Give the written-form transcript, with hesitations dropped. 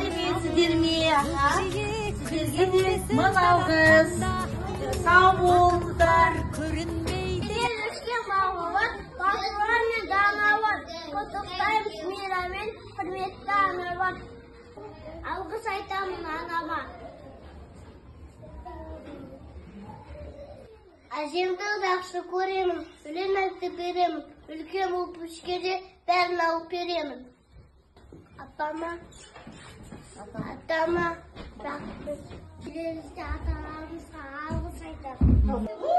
сәлеметсіздер ме? Сіздерге де мың алғыс. Сау болыңыздар. Үлкен балалар, батырлар мен даналар, құттықтаймыз мейраммен, құрметті аналар. Алғыс айтамын анама. Әжемді жақсы көремін, өлең айтып беремін. Үлкен болып өскенде бәрін алып беремін. Атама рахмет. Келеріңізде аталарымызға алғыс айтамын.